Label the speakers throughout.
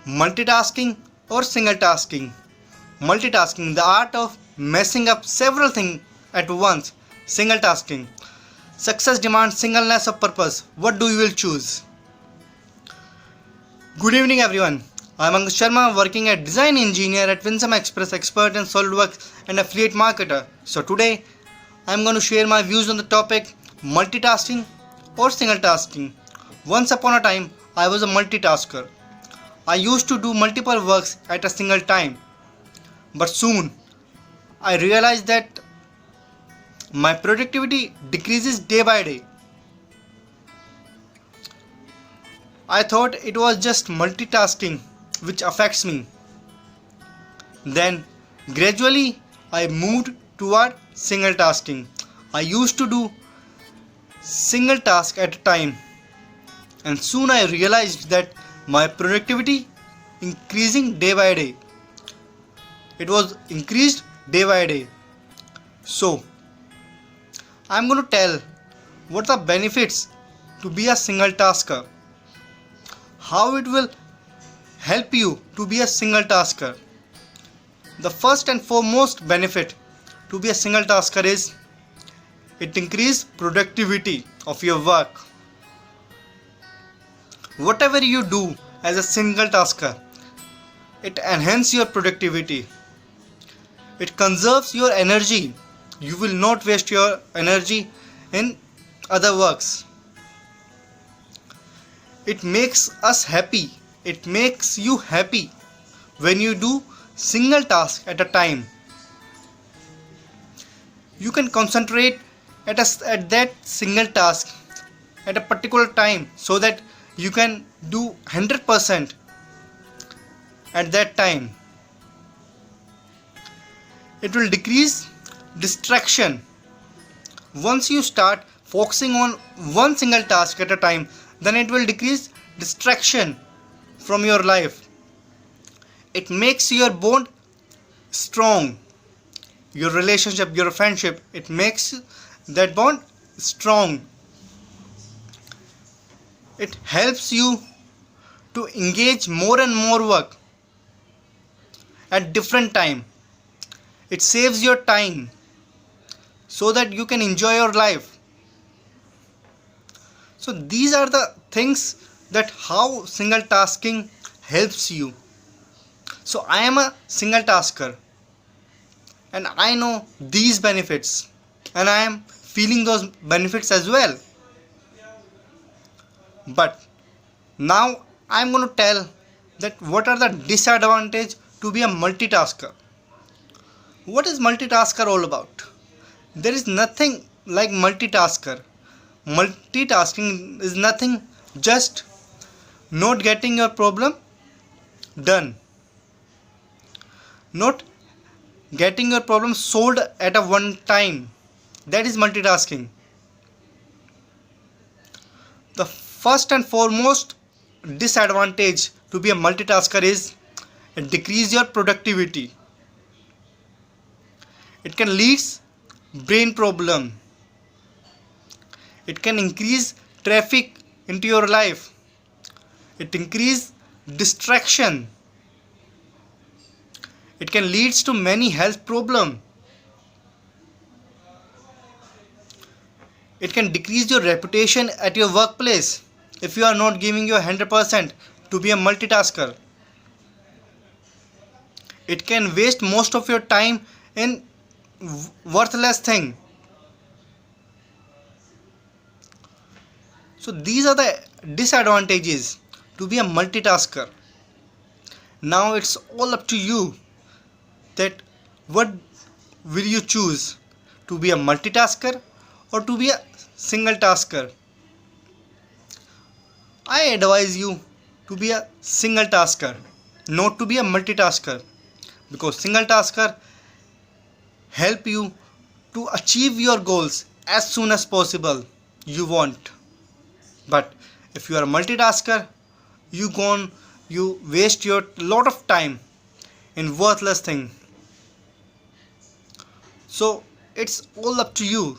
Speaker 1: Multitasking or single tasking? Multitasking, the art of messing up several things at once. Single tasking. Success demands singleness of purpose. What do you will choose? Good evening everyone. I am Ankush Sharma, working as design engineer at Winsome Express, expert in SolidWorks and affiliate marketer. So today I am going to share my views on the topic multitasking or single tasking. Once upon a time I was a multitasker. I used to do multiple works at a single time. But soon I realized that my productivity decreases day by day. I thought it was just multitasking which affects me. Then gradually I moved toward single tasking. I used to do single task at a time, and soon I realized that my productivity increasing day by day. It was increased day by day. So I'm going to tell what are the benefits to be a single tasker, how it will help you to be a single tasker. The first and foremost benefit to be a single tasker is it increases productivity of your work. Whatever you do as a single tasker, it enhances your productivity. It conserves your energy. You will not waste your energy in other works. It makes us happy. It makes you happy when you do single task at a time. You can concentrate at that single task at a particular time so that you can do 100% at that time. It will decrease distraction. Once you start focusing on one single task at a time, then it will decrease distraction from your life. It makes your bond strong. Your relationship, your friendship, it makes that bond strong. It helps you to engage more and more work at different time. It saves your time so that you can enjoy your life. So these are the things that how single tasking helps you. So I am a single tasker and I know these benefits and I am feeling those benefits as well. But now I am going to tell that what are the disadvantages to be a multitasker. What is multitasker all about? There is nothing like multitasker. Multitasking is nothing, just not getting your problem done, not getting your problem solved at a one time. That is multitasking. The first and foremost disadvantage to be a multitasker is it decrease your productivity. It can lead brain problem. It can increase traffic into your life. It increase distraction. It can lead to many health problem. It can decrease your reputation at your workplace if you are not giving your 100% to be a multitasker. It can waste most of your time in worthless thing. So these are the disadvantages to be a multitasker. Now it's all up to you that what will you choose, to be a multitasker or to be a single tasker. I advise you to be a single tasker, not to be a multitasker, because single tasker help you to achieve your goals as soon as possible you want. But if you are a multitasker, you waste your lot of time in worthless thing. So it's all up to you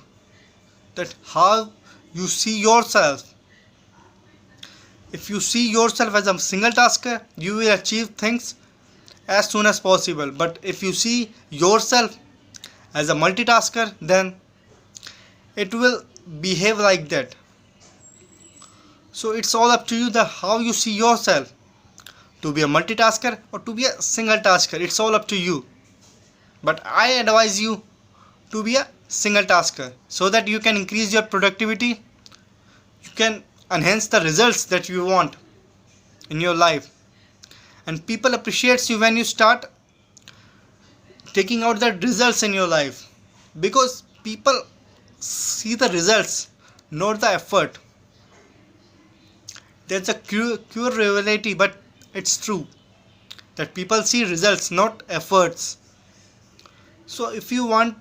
Speaker 1: that how you see yourself. If you see yourself as a single tasker, you will achieve things as soon as possible. But if you see yourself as a multitasker, then it will behave like that. So it's all up to you the how you see yourself, to be a multitasker or to be a single tasker. It's all up to you. But I advise you to be a single tasker so that you can increase your productivity, you can enhance the results that you want in your life, and people appreciates you when you start taking out the results in your life, because people see the results, not the effort. That's a cure reality, but it's true that people see results, not efforts. So if you want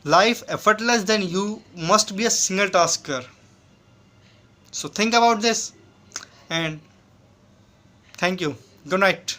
Speaker 1: life effortless, then you must be a single tasker. So think about this, and thank you. Good night.